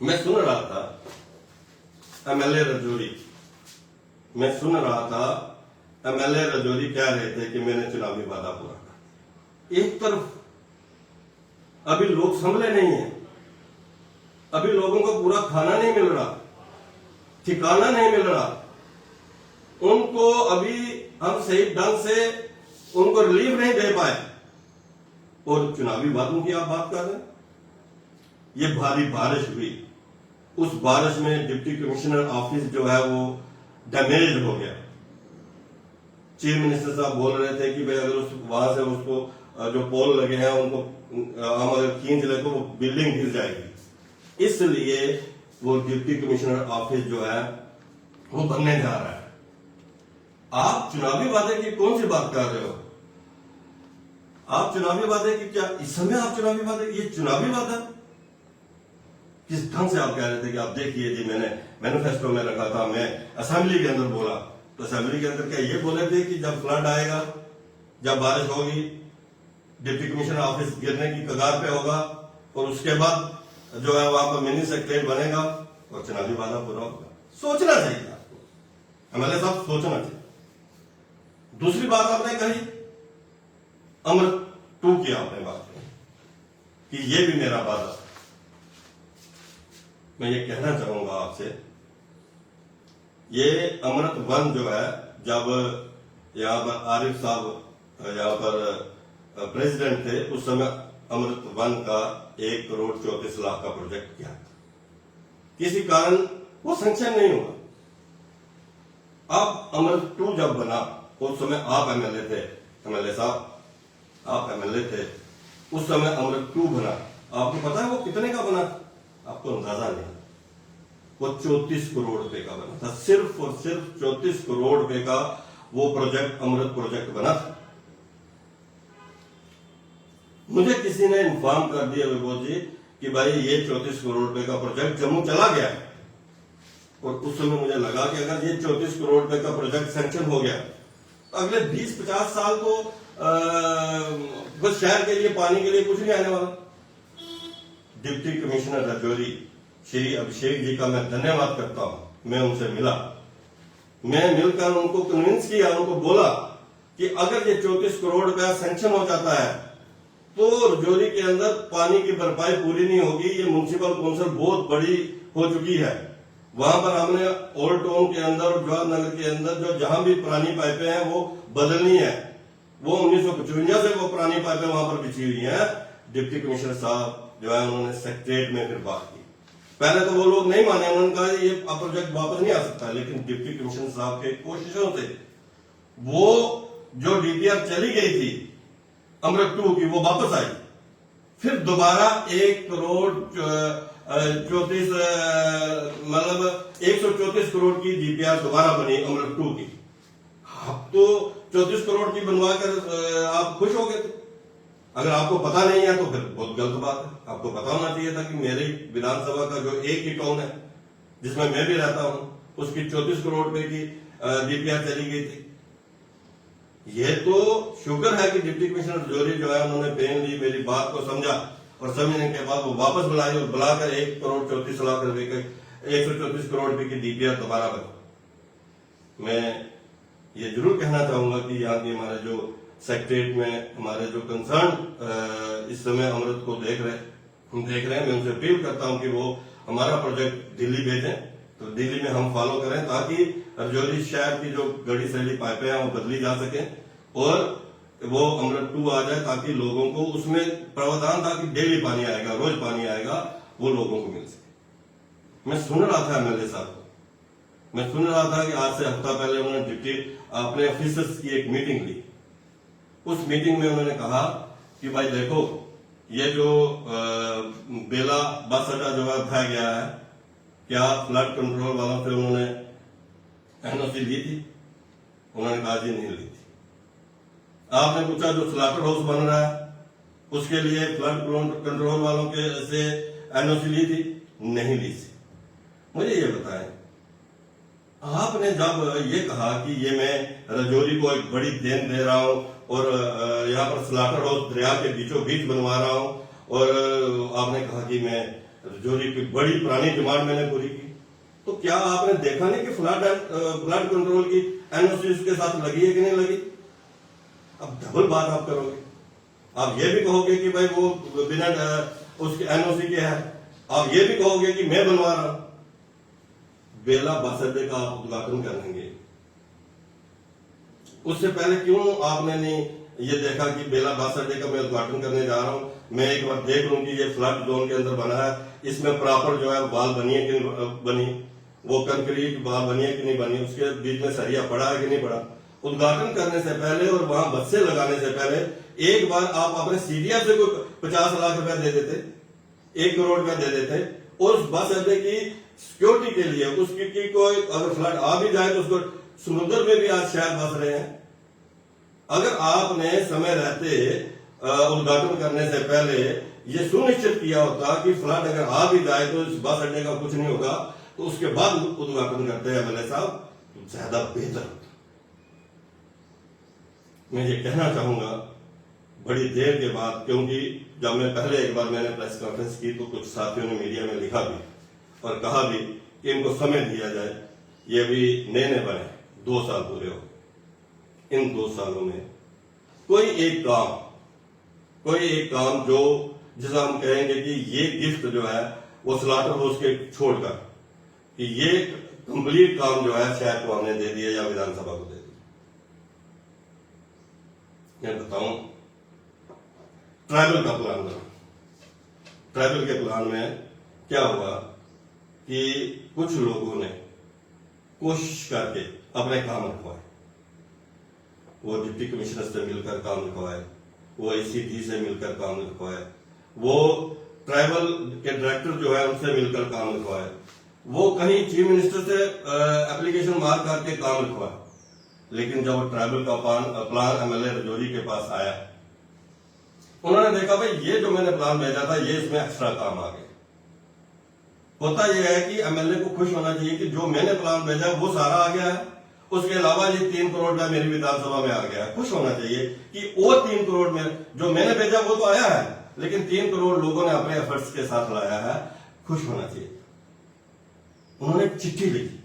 मैं सुन रहा था एमएलए रजौरी, मैं सुन रहा था एमएलए रजौरी कह रहे थे कि मैंने चुनावी वादा पूरा कर। एक तरफ अभी लोग संभले नहीं है, अभी लोगों को पूरा खाना नहीं मिल रहा, ठिकाना नहीं मिल रहा, उनको अभी हम सही ढंग से उनको रिलीफ नहीं दे पाए, और चुनावी वादों की आप बात कर रहे हैं। ये भारी बारिश हुई, उस बारिश में डिप्टी कमिश्नर ऑफिस जो है वो डैमेज हो गया। चीफ मिनिस्टर साहब बोल रहे थे कि भाई अगर वहां से उसको जो पोल लगे हैं उनको हम अगर खींच ले तो वो बिल्डिंग गिर जाएगी, इसलिए वो डिप्टी कमिश्नर ऑफिस जो है वो बनने जा रहा है। आप चुनावी वादे की कौन सी बात कर रहे हो? आप चुनावी वादे की क्या इस समय आप चुनावी वादे, ये चुनावी वादा किस ढंग से आप कह रहे थे कि आप देखिए जी मैंने मैनिफेस्टो में रखा था, मैं असेंबली के अंदर बोला, तो असेंबली के अंदर क्या ये बोले थे कि जब फ्लड आएगा, जब बारिश होगी, डिप्टी कमिश्नर ऑफिस गिरने की कगार पे होगा और उसके बाद जो है वहां पर मिनी सेक्रेटरी बनेगा और चुनावी वादा पूरा होगा। सोचना चाहिए आपको, एमएलए साहब सोचना चाहिए। दूसरी बात आपने कही अमृत 2 की, आपने बात कही कि ये भी मेरा वादा। मैं ये कहना चाहूंगा आपसे, ये अमृत 1 जो है, जब यहाँ पर आरिफ साहब यहाँ पर प्रेसिडेंट थे, उस समय अमृत 1 का 1 करोड़ 34 लाख का प्रोजेक्ट किया था, किसी कारण वो सैंक्शन नहीं हुआ। अब अमृत 2 जब बना, उस समय आप एमएलए थे, एमएलए साहब आप एमएलए थे, उस समय अमृत 2 बना, आपको पता है वो कितने का बना? आपको अंदाजा नहीं। वो 34 करोड़ रुपए का बना था, सिर्फ और सिर्फ 34 करोड़ रुपए का वो प्रोजेक्ट, अमृत प्रोजेक्ट बना था। मुझे किसी ने इन्फॉर्म कर दिया विभूत जी कि भाई ये 34 करोड़ रुपए का प्रोजेक्ट जम्मू चला गया, और उस समय मुझे लगा कि अगर ये 34 करोड़ रुपए का प्रोजेक्ट सैंक्शन हो गया तो अगले 20-50 साल तो बस शहर के लिए, पानी के लिए कुछ नहीं आने वाला। डिप्टी कमिश्नर रजौरी श्री अभिषेक जी का मैं धन्यवाद करता हूं। मैं उनसे मिला, मैं मिलकर उनको कन्विंस किया, उनको बोला कि अगर ये 34 करोड़ रुपया सैंक्शन हो जाता है तो रजौरी के अंदर पानी की भरपाई पूरी नहीं होगी। ये म्युनिसिपल काउंसिल बहुत बड़ी हो चुकी है, वहां पर हमने ओल्ड टाउन के अंदर और जवाहर नगर के अंदर जो जहां भी पुरानी पाइपें हैं वो बदलनी है। वो 1955 से वो पुरानी पाइपें वहां पर बिछी हुई हैं। डिप्टी कमिश्नर साहब जो है उन्होंने सेक्रेटरीट में फिर बात की, पहले तो वो लोग नहीं माने, उन्होंने कहा ये प्रोजेक्ट वापस नहीं आ सकता, लेकिन डिप्टी कमिश्नर साहब के कोशिशों से वो जो डीपीआर चली गई थी अमृत 2 की, वो वापस आई। फिर दोबारा 1 करोड़ 34 मतलब 134 करोड़ की डीपीआर दोबारा बनी अमृत 2 की। आप तो 34 करोड़ की बनवा कर आप खुश हो गए थे। अगर आपको पता नहीं है तो फिर बहुत गलत बात है। आपको पता होना चाहिए था कि मेरी विधानसभा का जो एक ही टाउन है जिसमें मैं भी रहता हूं, उसकी 34 करोड़ रुपए की डीपीआर चली गई थी। ये तो शुक्र है कि डिप्टी कमिश्नर रजौरी जो है उन्होंने पेन ली, मेरी बात को समझा, और समझने के बाद वो वापस बुलाई और बुलाकर 1 करोड़ 34 लाख रुपए के 134 करोड़ रुपए की डीपीआर दोबारा बनी। मैं ये जरूर कहना चाहूंगा कि यहाँ की हमारे जो सेक्रेटरीट में हमारे जो कंसर्न इस समय अमृत को देख रहे हैं, मैं उनसे अपील करता हूं कि वो हमारा प्रोजेक्ट दिल्ली भेजें, तो दिल्ली में हम फॉलो करें ताकि रजौरी शहर की जो गड़ी सैली पाइपें हैं वो बदली जा सके और वो अमृत 2 आ जाए, ताकि लोगों को उसमें प्रावधान था कि डेली पानी आएगा, रोज पानी आएगा, वो लोगों को मिल सके। मैं सुन रहा था एमएलए साहब को, मैं सुन रहा था कि आज से हफ्ता पहले उन्होंने डिप्टी अपने ऑफिसर्स की एक मीटिंग ली। उस मीटिंग में उन्होंने कहा कि भाई देखो ये जो बेला बस अड्डा जो है गया है, क्या फ्लड कंट्रोल वालों से उन्होंने एनओसी ली थी? उन्होंने कहा जी नहीं ली थी। आपने पूछा जो स्लाटर हाउस बन रहा है उसके लिए फ्लड कंट्रोल वालों के से एनओसी ली थी? नहीं ली थी। मुझे ये बताएं, आपने जब ये कहा कि ये मैं रजौरी को एक बड़ी देन दे रहा हूं और यहाँ पर स्लाटर हाउस दरिया के बीचों बीच बनवा रहा हूं, और आपने कहा कि मैं रजौरी की बड़ी पुरानी डिमांड मैंने पूरी की। तो क्या आपने देखा नहीं कि फ्लड कंट्रोल की एनओसी उसके साथ लगी है कि नहीं लगी? अब डबल बात आप करोगे। आप ये भी कहोगे कि भाई वो बिना उसके एनओसी के है, आप ये भी कहोगे कि मैं बनवा रहा हूं। बेला बस अड्डे का आप उद्घाटन करेंगे, उससे पहले क्यों आपने नहीं ये देखा कि बेला बस अड्डे का मैं उद्घाटन करने जा रहा हूं, मैं एक बार देख लूं कि ये फ्लड जोन के अंदर बना है, इसमें प्रॉपर जो है बाल बनी है कि नहीं बनी, वो कंक्रीट बाल बनी है कि नहीं बनी, उसके बीच में सरिया पड़ा है कि नहीं पड़ा। उद्घाटन करने से पहले और वहां बच्चे लगाने से पहले एक बार आप अपने सीडीएफ से कोई 50 लाख रुपया दे देते, 1 करोड़ रुपया दे देते, और उस बस अड्डे की सिक्योरिटी के लिए उसकी की कोई अगर फ्लड आ भी जाए तो उसको समुद्र में भी आज शहर बस रहे हैं। अगर आपने समय रहते उद्घाटन करने से पहले ये सुनिश्चित किया होता कि फ्लड अगर आ भी जाए तो इस बस अड्डे का कुछ नहीं होगा, तो उसके बाद उद्घाटन करते हैं एमएलए साहब, तो ज्यादा बेहतर होता। मैं ये कहना चाहूंगा बड़ी देर के बाद, क्योंकि जब मैं पहले एक बार मैंने प्रेस कॉन्फ्रेंस की तो कुछ साथियों ने मीडिया में लिखा भी और कहा भी कि इनको समय दिया जाए, ये भी नए बने, 2 साल पूरे हो, इन 2 सालों में कोई एक काम जो जिसे हम कहेंगे कि ये गिफ्ट जो है वो स्लॉटर हाउस के छोड़कर कि ये कंप्लीट काम जो है शहर को हमने दे दिया या विधानसभा को दे दिया। मैं बताऊं, ट्राइबल का प्लान बना, ट्राइबल के प्लान में क्या हुआ कि कुछ लोगों ने कोशिश करके अपने काम रखवाए, वो डिप्टी कमिश्नर से मिलकर काम रखवाए, वो एसीडी से मिलकर काम रखवाए, वो ट्राइबल के डायरेक्टर जो है उनसे मिलकर काम रखवाए, वो कहीं चीफ मिनिस्टर से एप्लीकेशन मार करके काम रखवाए। लेकिन जब वो ट्राइबल का प्लान एमएलए रजौरी के पास आया, उन्होंने देखा भाई ये जो मैंने प्लान भेजा था ये इसमें एक्स्ट्रा काम आ गया। होता यह है कि एमएलए को खुश होना चाहिए कि जो मैंने प्लान भेजा वो सारा आ गया है, उसके अलावा ये 3 करोड़ का मेरी विधानसभा में आ गया है। खुश होना चाहिए कि वो 3 करोड़ में जो मैंने भेजा वो तो आया है, लेकिन 3 करोड़ लोगों ने अपने एफर्ट्स के साथ लाया है, खुश होना चाहिए। उन्होंने एक चिट्ठी लिखी,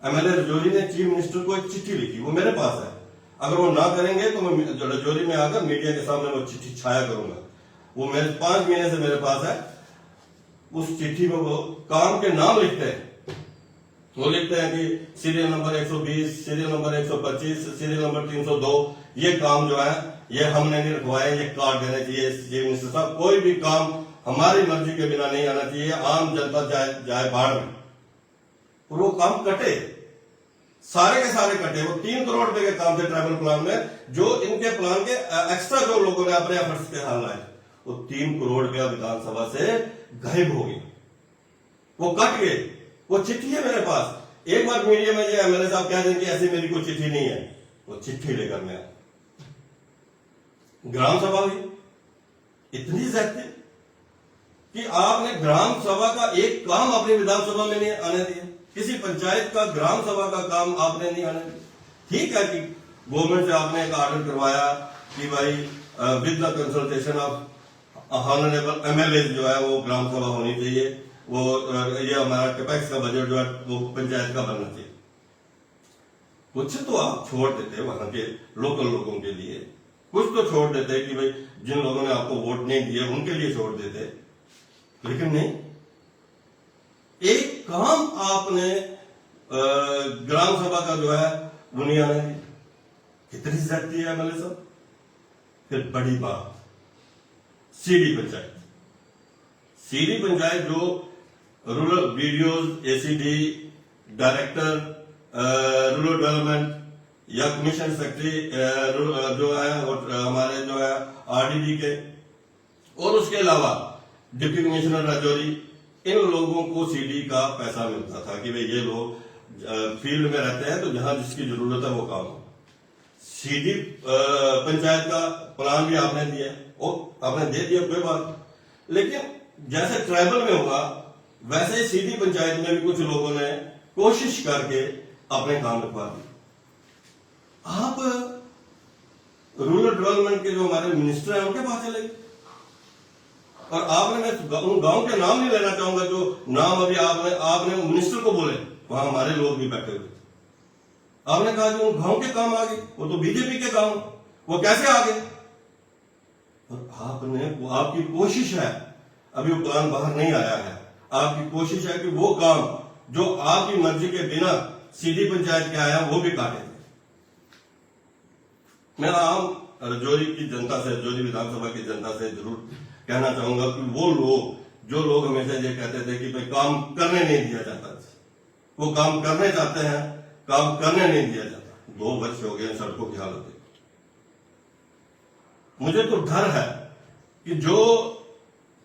एमएलए रजौरी ने चीफ मिनिस्टर को एक चिट्ठी लिखी, वो मेरे पास है। अगर वो ना करेंगे तो मैं रजौरी में आकर मीडिया के सामने वो चिट्ठी छाया करूंगा। वो मेरे 5 महीने से मेरे पास है। उस चिट्ठी में वो काम के नाम लिखते हैं, वो लिखते हैं कि serial number 120, serial number 125, serial number 302, ये काम जो है ये हमने नहीं रखवाए, ये काट देने चाहिए चीफ मिनिस्टर साहब। कोई भी काम हमारी मर्जी के बिना नहीं आना चाहिए, आम जनता जाए बाढ़ में, और वो काम कटे, सारे के सारे कटे। वो 3 करोड़ रुपए के काम थे ट्राइबल प्लान में, जो इनके प्लान के एक्स्ट्रा जो लोगों ने अपने एफर्ट्स के हाल लाए, वो 3 करोड़ रुपया विधानसभा से गायब हो गई, वो कट गए। वो चिट्ठी है मेरे पास। एक बार मीडिया में ये एमएलए साहब कह दें कि ऐसी मेरी कोई चिट्ठी नहीं है, वो चिट्ठी लेकर मैं ग्राम सभा हुई। इतनी ज्यादती कि आपने ग्राम सभा का एक काम अपनी विधानसभा में नहीं आने दिया, किसी पंचायत का ग्राम सभा का काम आपने नहीं आने दिया। ठीक है कि गवर्नमेंट से आपने एक ऑर्डर करवाया कि भाई with the consultation of honourable MLA जो है वो ग्राम सभा होनी चाहिए, वो ये हमारा कैपेक्स का बजट जो है वो पंचायत का बनना चाहिए। कुछ तो आप छोड़ देते वहां के लोकल लोगों के लिए, कुछ तो छोड़ देते कि भाई जिन लोगों ने आपको वोट नहीं दिए उनके लिए छोड़ देते, लेकिन नहीं, एक काम आपने ग्राम सभा का जो है वो नहीं आने दी। कितनी ज्यादती है एमएलए साहब। फिर बड़ी बात, सीडी पंचायत, सीडी पंचायत जो rural videos ACD director rural development या कमीशन सेक्रेटरी जो है हमारे जो है आरडीडी के, और उसके अलावा डिप्टी कमिश्नर रजौरी, इन लोगों को सीडी का पैसा मिलता था कि भाई ये लोग फील्ड में रहते हैं तो जहां जिसकी जरूरत है वो काम हो। सीडी पंचायत का प्लान भी आपने दिया, और आपने दे दिया, कोई बात, लेकिन जैसे ट्राइबल में हुआ वैसे ही सीडी पंचायत में भी कुछ लोगों ने कोशिश करके अपने काम रखवा दिए। आप रूरल डेवलपमेंट के जो हमारे मिनिस्टर हैं उनके पास चले गए, और आपने, मैं उन गांव के नाम नहीं लेना चाहूंगा जो नाम अभी आपने मिनिस्टर को बोले, वहां हमारे लोग भी बैठे हुए थे। आपने कहा कि उन गांव के काम आ गए, वो तो बीजेपी के गांव, वो कैसे आ गए? और आपकी कोशिश है, अभी वो प्लान बाहर नहीं आया है, आपकी कोशिश है कि वो काम जो आपकी मर्जी के बिना सीधी पंचायत के आया वो भी काटे। मैं आम रजौरी की जनता से, रजौरी विधानसभा की जनता से जरूर कहना चाहूंगा कि वो लोग जो लोग हमेशा ये कहते थे कि भाई काम करने नहीं दिया जाता, वो काम करने चाहते हैं, काम करने नहीं दिया जाता। 2 वर्ष हो गए सड़कों की हालत देखो। मुझे तो डर है कि जो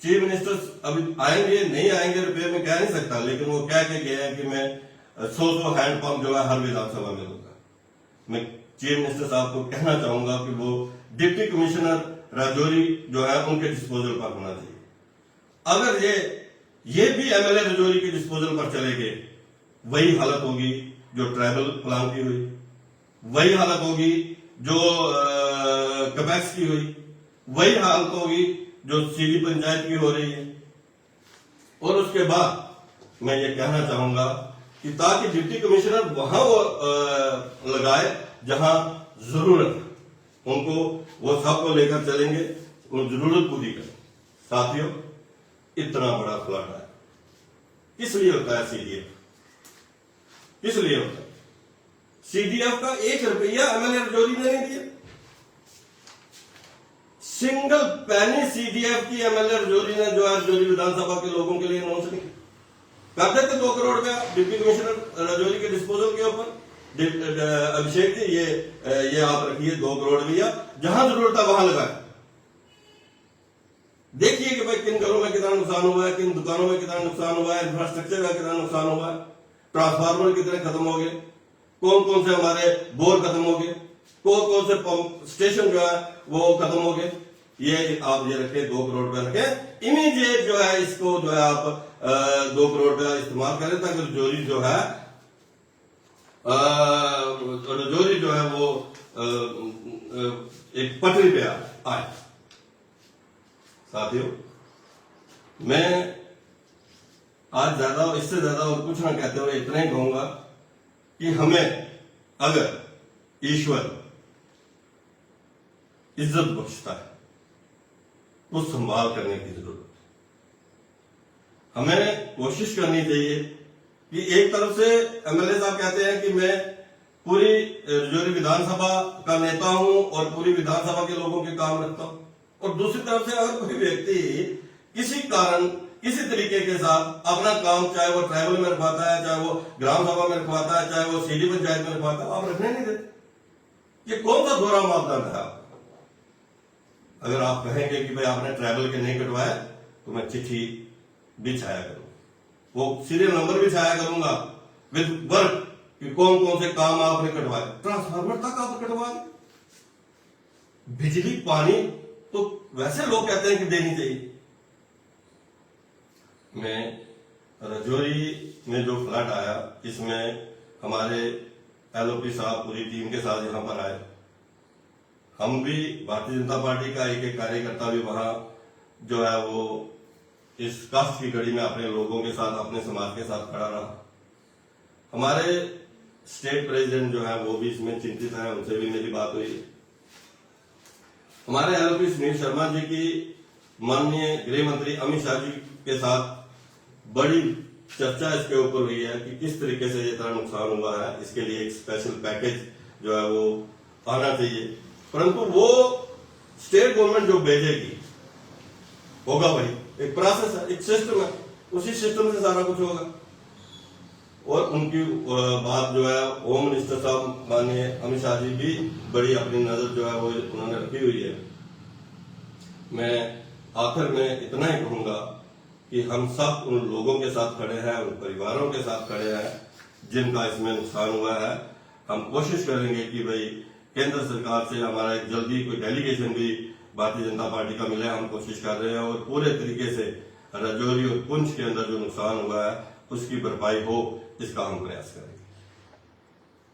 चीफ मिनिस्टर अभी आएंगे नहीं आएंगे रुपये में कह नहीं सकता, लेकिन वो कह के गए हैं कि मैं 100 हैंडपंप जो है हर विधानसभा में लूंगा। मैं चीफ मिनिस्टर साहब को कहना चाहूंगा कि वो डिप्टी कमिश्नर राजौरी जो है उनके डिस्पोजल पर होना चाहिए। अगर ये भी एमएलए राजौरी के डिस्पोजल पर चले गए, वही हालत होगी जो ट्राइबल प्लान की हुई, वही हालत होगी जो कपैक्स की हुई, वही हालत होगी जो सीधी पंचायत की हो रही है। और उसके बाद मैं ये कहना चाहूंगा कि ताकि डिप्टी कमिश्नर वहां वो लगाए जहां जरूरत है, उनको वो सबको लेकर चलेंगे, वो जरूरत पूरी करें। साथियों, इतना बड़ा फ्लड है, किस लिए होता है सीडीएफ? किस लिए होता है? सीडीएफ का 1 रुपया एमएलए राजौरी ने नहीं दिया। सिंगल पैनी सीडीएफ की एमएलए राजौरी ने जो है राजौरी विधानसभा के लोगों के लिए अनाउंस नहीं कर देते। 2 करोड़ रुपया डिप्टी कमिश्नर राजौरी के डिस्पोजल के ऊपर, अभिषेक जी ये आप रखिए 2 करोड़ रुपया, जहां जरूरत है वहां लगाए। देखिए कि भाई किन घरों में कितना नुकसान हुआ है, किन दुकानों में कितना नुकसान हुआ है, इंफ्रास्ट्रक्चर का कितना नुकसान हुआ है, ट्रांसफार्मर कितने खत्म हो गए, कौन कौन से हमारे बोर खत्म हो गए, कौन कौन से पंप स्टेशन जो है वो खत्म हो गए। ये आप ये रखें, 2 करोड़ रुपया रखें, इमीडिएट जो है इसको जो है आप 2 करोड़ रुपया इस्तेमाल करें ताकि राजौरी जो है राजौरी जो है वो एक पटरी पे आए। साथियों, मैं आज ज्यादा, इससे ज्यादा और कुछ ना कहते हुए इतना ही कहूंगा कि हमें अगर ईश्वर इज्जत बख्शता है तो संभाल करने की जरूरत है। हमें कोशिश करनी चाहिए कि एक तरफ से एमएलए साहब कहते हैं कि मैं पूरी राजौरी विधानसभा का नेता हूं और पूरी विधानसभा के लोगों के काम रखता हूं, और दूसरी तरफ से अगर कोई व्यक्ति किसी कारण किसी तरीके के साथ अपना काम, चाहे वो ट्राइबल में रखवाता है, चाहे वो ग्राम सभा में रखवाता है, चाहे वो सीधी पंचायत में रखवाता है, आप रखने नहीं देते। ये कौन सा दोहरा मापदंड है? अगर आप कहेंगे कि भाई आपने ट्राइबल के नहीं कटवाया तो मैं चिट्ठी भी छाया करूंगा, वो सीरियल नंबर भी छाया करूंगा विद वर्क कि कौन कौन से काम आपने कटवाए। ट्रांसफार्मर तक आप कटवाए, बिजली पानी तो वैसे लोग कहते हैं कि देनी चाहिए। मैं राजौरी में जो फ्लड आया, इसमें हमारे एलओपी साहब पूरी टीम के साथ यहां पर आए। हम भी भारतीय जनता पार्टी का एक कार्यकर्ता भी वहां जो है वो इस कष्ट की घड़ी में अपने लोगों के साथ, अपने समाज के साथ खड़ा रहा। हमारे स्टेट प्रेसिडेंट जो है वो भी इसमें चिंतित है, उनसे भी मेरी बात हुई। हमारे एलओपी सुनील शर्मा जी की माननीय गृह मंत्री अमित शाह जी के साथ बड़ी चर्चा इसके ऊपर हुई है कि किस तरीके से ये तरह नुकसान हुआ है, इसके लिए एक स्पेशल पैकेज जो है वो आना चाहिए। परंतु वो स्टेट गवर्नमेंट जो भेजेगी होगा वही एक प्रोसेस है, एक सिस्टम है, उसी सिस्टम से सारा कुछ होगा। और उनकी बात जो है होम मिनिस्टर साहब माननीय अमित शाह जी भी बड़ी अपनी नजर जो है वो उन्होंने रखी हुई है। मैं आखिर में इतना ही कहूंगा कि हम सब उन लोगों के साथ खड़े हैं, उन परिवारों के साथ खड़े हैं जिनका इसमें नुकसान हुआ है। हम कोशिश करेंगे कि भाई केंद्र सरकार से हमारा एक जल्दी कोई डेलीगेशन भी भारतीय जनता पार्टी का मिले। हम कोशिश कर रहे हैं और पूरे तरीके से राजौरी और पुंछ के अंदर जो नुकसान हुआ है उसकी भरपाई हो, इसका हम प्रयास करें।